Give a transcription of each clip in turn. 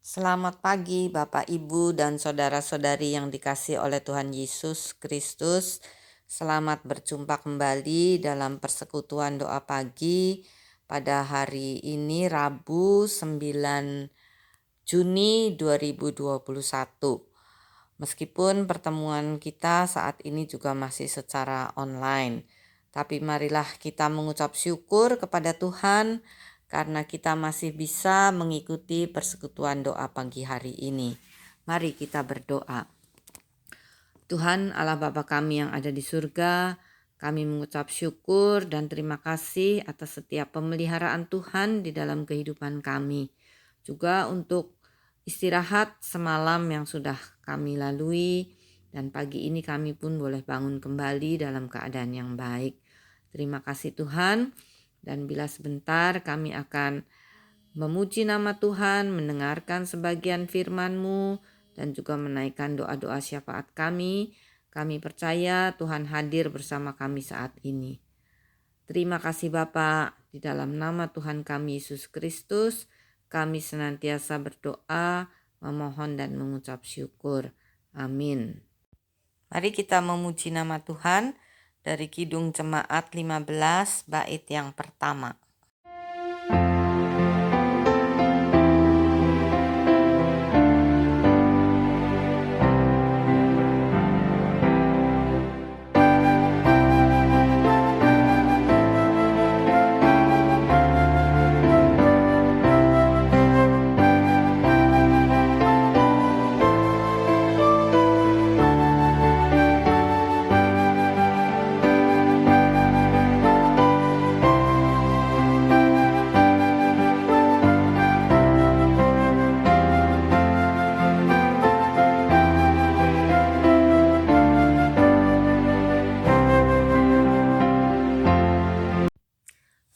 Selamat pagi Bapak, Ibu, dan saudara-saudari yang dikasihi oleh Tuhan Yesus Kristus. Selamat berjumpa kembali dalam persekutuan doa pagi pada hari ini Rabu 9 Juni 2021. Meskipun pertemuan kita saat ini juga masih secara online, tapi marilah kita mengucap syukur kepada Tuhan karena kita masih bisa mengikuti persekutuan doa pagi hari ini. Mari kita berdoa. Tuhan Allah Bapa kami yang ada di surga, kami mengucap syukur dan terima kasih atas setiap pemeliharaan Tuhan di dalam kehidupan kami. Juga untuk istirahat semalam yang sudah kami lalui, dan pagi ini kami pun boleh bangun kembali dalam keadaan yang baik. Terima kasih Tuhan, dan bila sebentar kami akan memuji nama Tuhan, mendengarkan sebagian firman-Mu, dan juga menaikkan doa-doa syafaat kami. Kami percaya Tuhan hadir bersama kami saat ini. Terima kasih Bapa, di dalam nama Tuhan kami Yesus Kristus, kami senantiasa berdoa, memohon dan mengucap syukur. Amin. Mari kita memuji nama Tuhan dari Kidung Jemaat 15 bait yang pertama.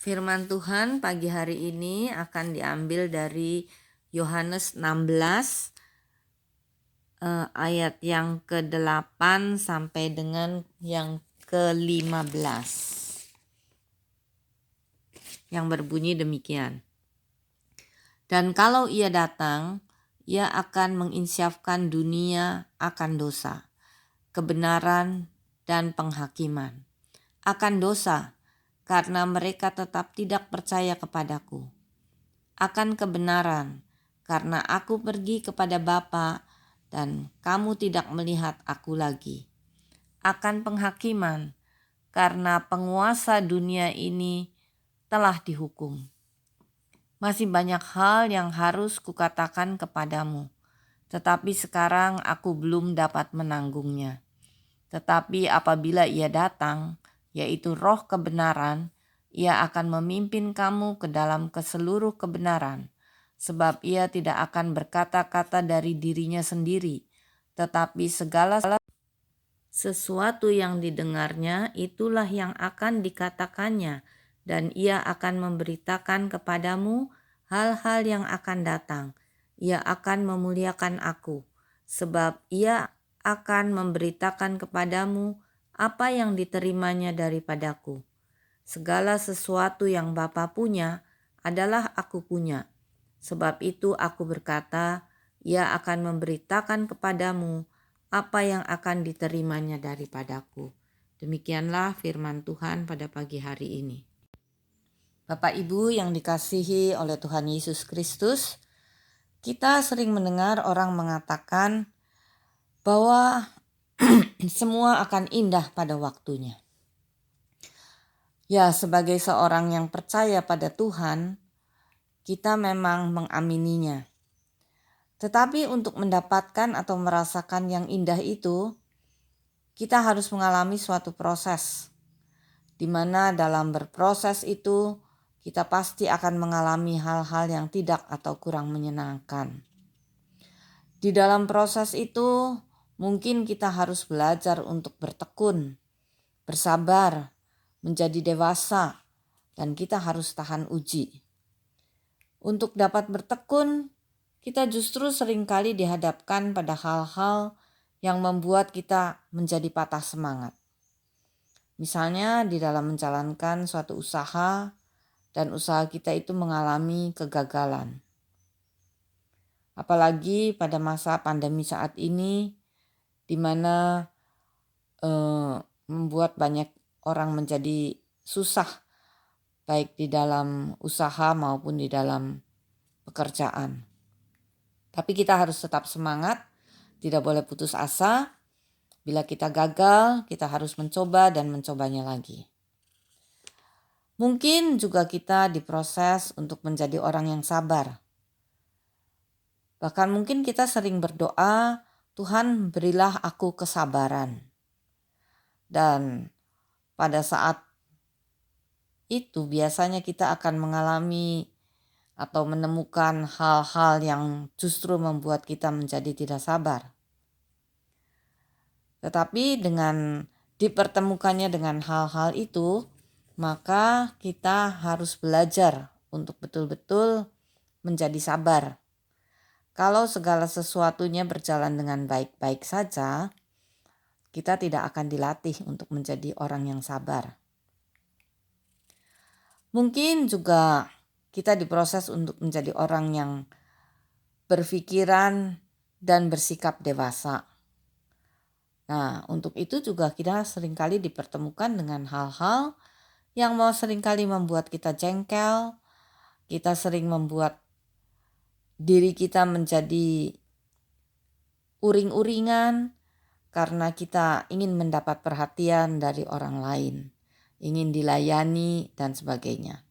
Firman Tuhan pagi hari ini akan diambil dari Yohanes 16 ayat yang ke-8 sampai dengan yang ke-15. Yang berbunyi demikian. Dan kalau ia datang, ia akan menginsyafkan dunia akan dosa, kebenaran dan penghakiman. Akan dosa, karena mereka tetap tidak percaya kepadaku. Akan kebenaran, karena aku pergi kepada Bapa dan kamu tidak melihat aku lagi. Akan penghakiman, karena penguasa dunia ini telah dihukum. Masih banyak hal yang harus kukatakan kepadamu, tetapi sekarang aku belum dapat menanggungnya. Tetapi apabila ia datang, yaitu Roh kebenaran, ia akan memimpin kamu ke dalam keseluruh kebenaran, sebab ia tidak akan berkata-kata dari dirinya sendiri, tetapi segala sesuatu yang didengarnya itulah yang akan dikatakannya, dan ia akan memberitakan kepadamu hal-hal yang akan datang. Ia akan memuliakan aku, sebab ia akan memberitakan kepadamu apa yang diterimanya daripadaku. Segala sesuatu yang Bapa punya adalah aku punya. Sebab itu aku berkata, ia akan memberitakan kepadamu apa yang akan diterimanya daripadaku. Demikianlah firman Tuhan pada pagi hari ini. Bapak Ibu yang dikasihi oleh Tuhan Yesus Kristus, kita sering mendengar orang mengatakan bahwa semua akan indah pada waktunya. Ya, sebagai seorang yang percaya pada Tuhan, kita memang mengamininya. Tetapi untuk mendapatkan atau merasakan yang indah itu, kita harus mengalami suatu proses, di mana dalam berproses itu kita pasti akan mengalami hal-hal yang tidak atau kurang menyenangkan. Di dalam proses itu mungkin kita harus belajar untuk bertekun, bersabar, menjadi dewasa, dan kita harus tahan uji. Untuk dapat bertekun, kita justru seringkali dihadapkan pada hal-hal yang membuat kita menjadi patah semangat. Misalnya di dalam menjalankan suatu usaha dan usaha kita itu mengalami kegagalan. Apalagi pada masa pandemi saat ini, di mana membuat banyak orang menjadi susah, baik di dalam usaha maupun di dalam pekerjaan. Tapi kita harus tetap semangat, tidak boleh putus asa. Bila kita gagal, kita harus mencoba dan mencobanya lagi. Mungkin juga kita diproses untuk menjadi orang yang sabar. Bahkan mungkin kita sering berdoa, Tuhan berilah aku kesabaran. Dan pada saat itu biasanya kita akan mengalami atau menemukan hal-hal yang justru membuat kita menjadi tidak sabar. Tetapi dengan dipertemukannya dengan hal-hal itu, maka kita harus belajar untuk betul-betul menjadi sabar. Kalau segala sesuatunya berjalan dengan baik-baik saja, kita tidak akan dilatih untuk menjadi orang yang sabar. Mungkin juga kita diproses untuk menjadi orang yang berpikiran dan bersikap dewasa. Nah, untuk itu juga kita seringkali dipertemukan dengan hal-hal yang seringkali membuat kita jengkel, kita sering membuat diri kita menjadi uring-uringan karena kita ingin mendapat perhatian dari orang lain, ingin dilayani dan sebagainya.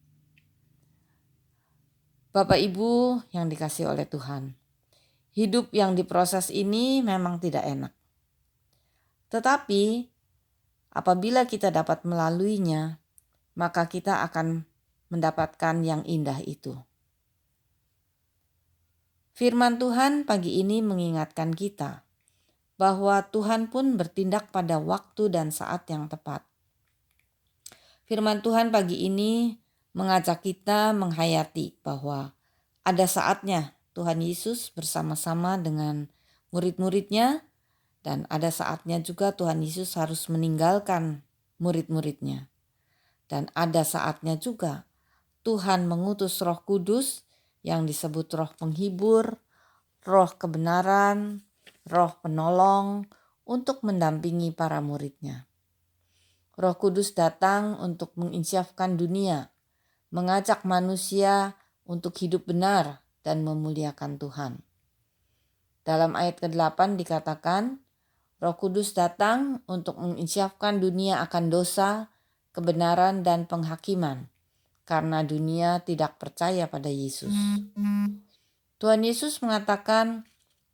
Bapak Ibu yang dikasihi oleh Tuhan, hidup yang diproses ini memang tidak enak. Tetapi apabila kita dapat melaluinya, maka kita akan mendapatkan yang indah itu. Firman Tuhan pagi ini mengingatkan kita bahwa Tuhan pun bertindak pada waktu dan saat yang tepat. Firman Tuhan pagi ini mengajak kita menghayati bahwa ada saatnya Tuhan Yesus bersama-sama dengan murid-muridnya, dan ada saatnya juga Tuhan Yesus harus meninggalkan murid-muridnya. Dan ada saatnya juga Tuhan mengutus Roh Kudus yang disebut Roh Penghibur, Roh Kebenaran, Roh Penolong untuk mendampingi para muridnya. Roh Kudus datang untuk menginsyafkan dunia, mengajak manusia untuk hidup benar dan memuliakan Tuhan. Dalam ayat ke-8 dikatakan, Roh Kudus datang untuk menginsyafkan dunia akan dosa, kebenaran dan penghakiman, karena dunia tidak percaya pada Yesus. Tuhan Yesus mengatakan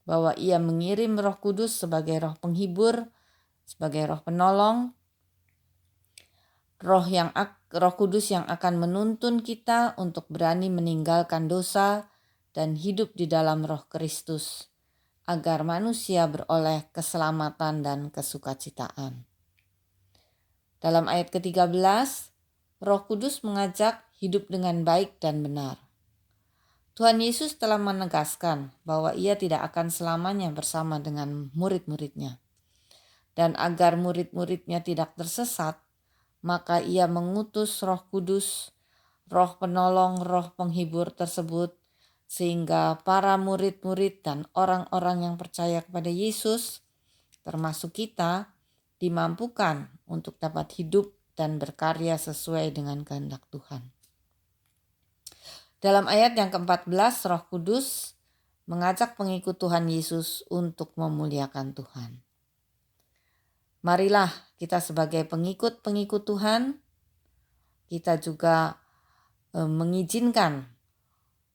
bahwa Ia mengirim Roh Kudus sebagai Roh Penghibur, sebagai Roh Penolong, Roh Kudus yang akan menuntun kita untuk berani meninggalkan dosa dan hidup di dalam Roh Kristus, agar manusia beroleh keselamatan dan kesukacitaan. Dalam ayat ke-13, Roh Kudus mengajak hidup dengan baik dan benar. Tuhan Yesus telah menegaskan bahwa Ia tidak akan selamanya bersama dengan murid-muridnya. Dan agar murid-muridnya tidak tersesat, maka Ia mengutus Roh Kudus, Roh Penolong, Roh Penghibur tersebut, sehingga para murid-murid dan orang-orang yang percaya kepada Yesus, termasuk kita, dimampukan untuk dapat hidup dan berkarya sesuai dengan kehendak Tuhan. Dalam ayat yang ke-14, Roh Kudus mengajak pengikut Tuhan Yesus untuk memuliakan Tuhan. Marilah kita sebagai pengikut-pengikut Tuhan, kita juga mengizinkan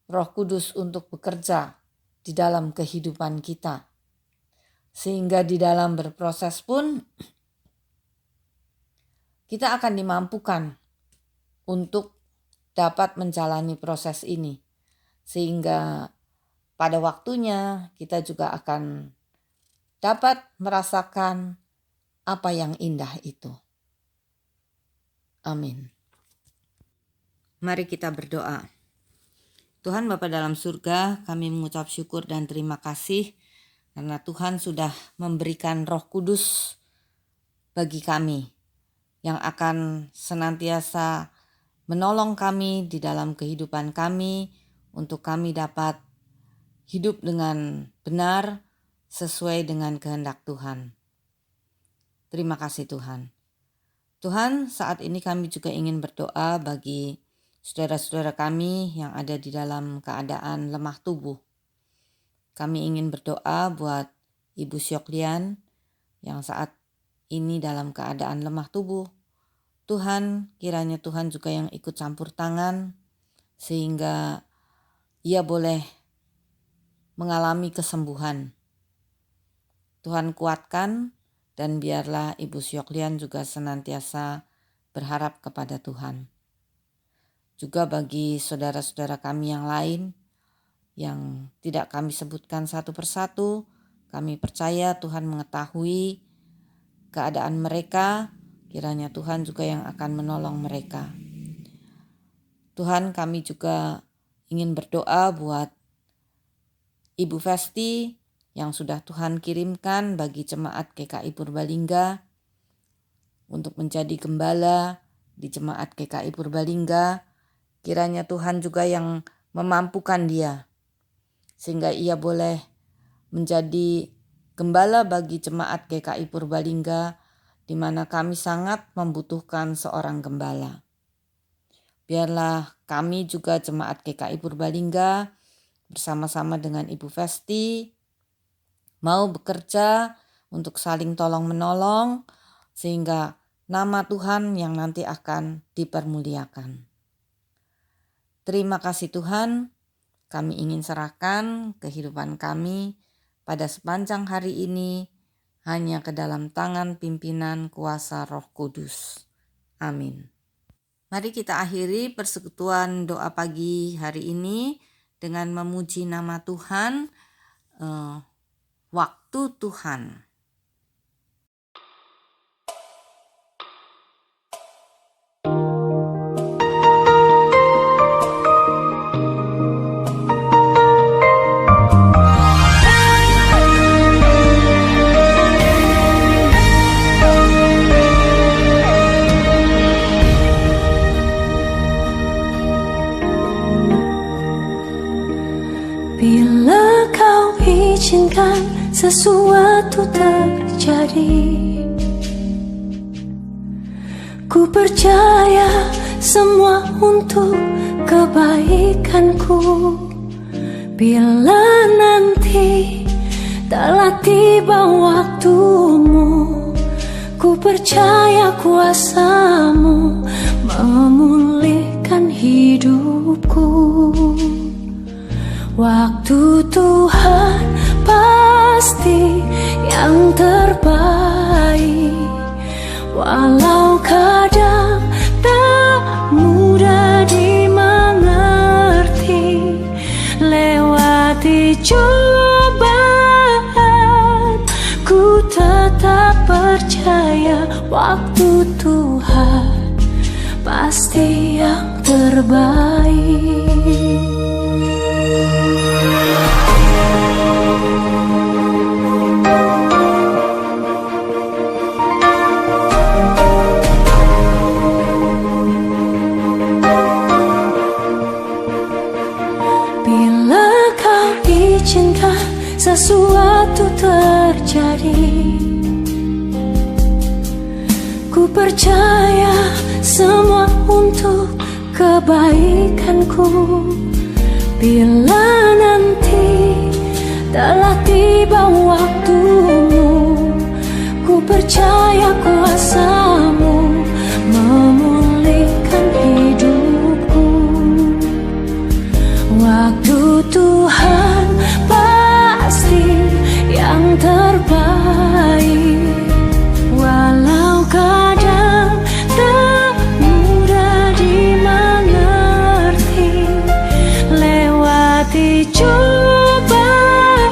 Roh Kudus untuk bekerja di dalam kehidupan kita. Sehingga di dalam berproses pun kita akan dimampukan untuk dapat menjalani proses ini. Sehingga pada waktunya kita juga akan dapat merasakan apa yang indah itu. Amin. Mari kita berdoa. Tuhan Bapa dalam surga, kami mengucap syukur dan terima kasih karena Tuhan sudah memberikan Roh Kudus bagi kami yang akan senantiasa menolong kami di dalam kehidupan kami untuk kami dapat hidup dengan benar sesuai dengan kehendak Tuhan. Terima kasih Tuhan. Tuhan, saat ini kami juga ingin berdoa bagi saudara-saudara kami yang ada di dalam keadaan lemah tubuh. Kami ingin berdoa buat Ibu Syoklian yang saat ini dalam keadaan lemah tubuh. Tuhan, kiranya Tuhan juga yang ikut campur tangan sehingga ia boleh mengalami kesembuhan. Tuhan kuatkan dan biarlah Ibu Syoklian juga senantiasa berharap kepada Tuhan. Juga bagi saudara-saudara kami yang lain yang tidak kami sebutkan satu persatu, kami percaya Tuhan mengetahui keadaan mereka, kiranya Tuhan juga yang akan menolong mereka. Tuhan, kami juga ingin berdoa buat Ibu Festi yang sudah Tuhan kirimkan bagi jemaat GKI Purbalingga untuk menjadi gembala di jemaat GKI Purbalingga. Kiranya Tuhan juga yang memampukan dia sehingga ia boleh menjadi gembala bagi jemaat GKI Purbalingga, di mana kami sangat membutuhkan seorang gembala. Biarlah kami juga jemaat GKI Purbalingga bersama-sama dengan Ibu Festi mau bekerja untuk saling tolong-menolong sehingga nama Tuhan yang nanti akan dipermuliakan. Terima kasih Tuhan. Kami ingin serahkan kehidupan kami pada sepanjang hari ini hanya ke dalam tangan pimpinan kuasa Roh Kudus. Amin. Mari kita akhiri persekutuan doa pagi hari ini dengan memuji nama Tuhan, waktu Tuhan. Bila kau izinkan sesuatu terjadi, ku percaya semua untuk kebaikanku. Bila nanti telah tiba waktumu, ku percaya kuasa-Mu memulihkan hidupku. Waktu Tuhan pasti yang terbaik, walau kadang tak mudah dimengerti. Lewati cobaan, ku tetap percaya waktu Tuhan pasti yang terbaik. Bila kau izinkan sesuatu terjadi, ku percaya semua untuk kebaikanku. Bila nanti telah tiba waktumu, ku percaya kuasa-Mu memulihkan hidupku. Waktu Tuhan pasti yang terbaik, walau kadang tak mudah dimengerti. Lewati cobaan,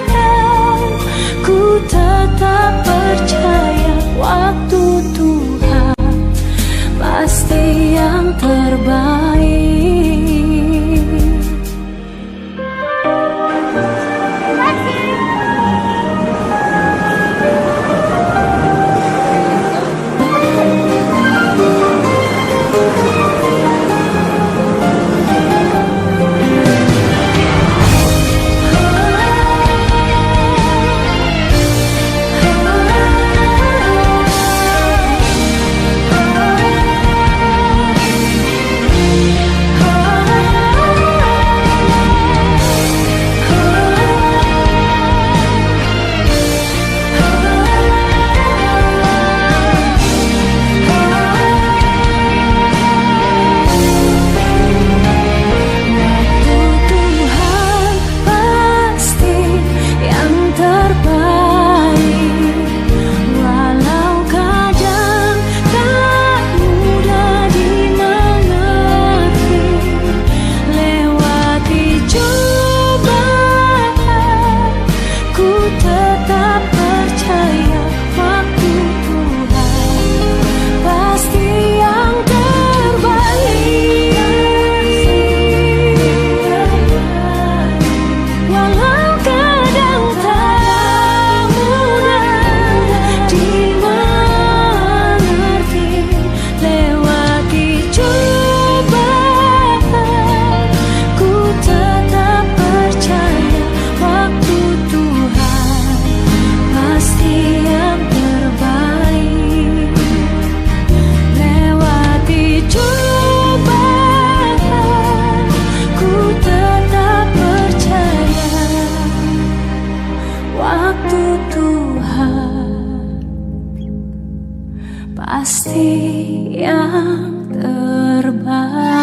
waktu Tuhan pasti yang terbaik.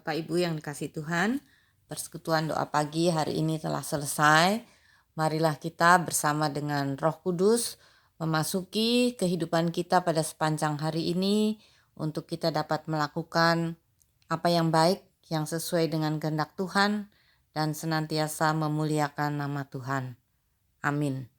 Bapak Ibu yang dikasihi Tuhan, persekutuan doa pagi hari ini telah selesai. Marilah kita bersama dengan Roh Kudus memasuki kehidupan kita pada sepanjang hari ini untuk kita dapat melakukan apa yang baik, yang sesuai dengan kehendak Tuhan dan senantiasa memuliakan nama Tuhan. Amin.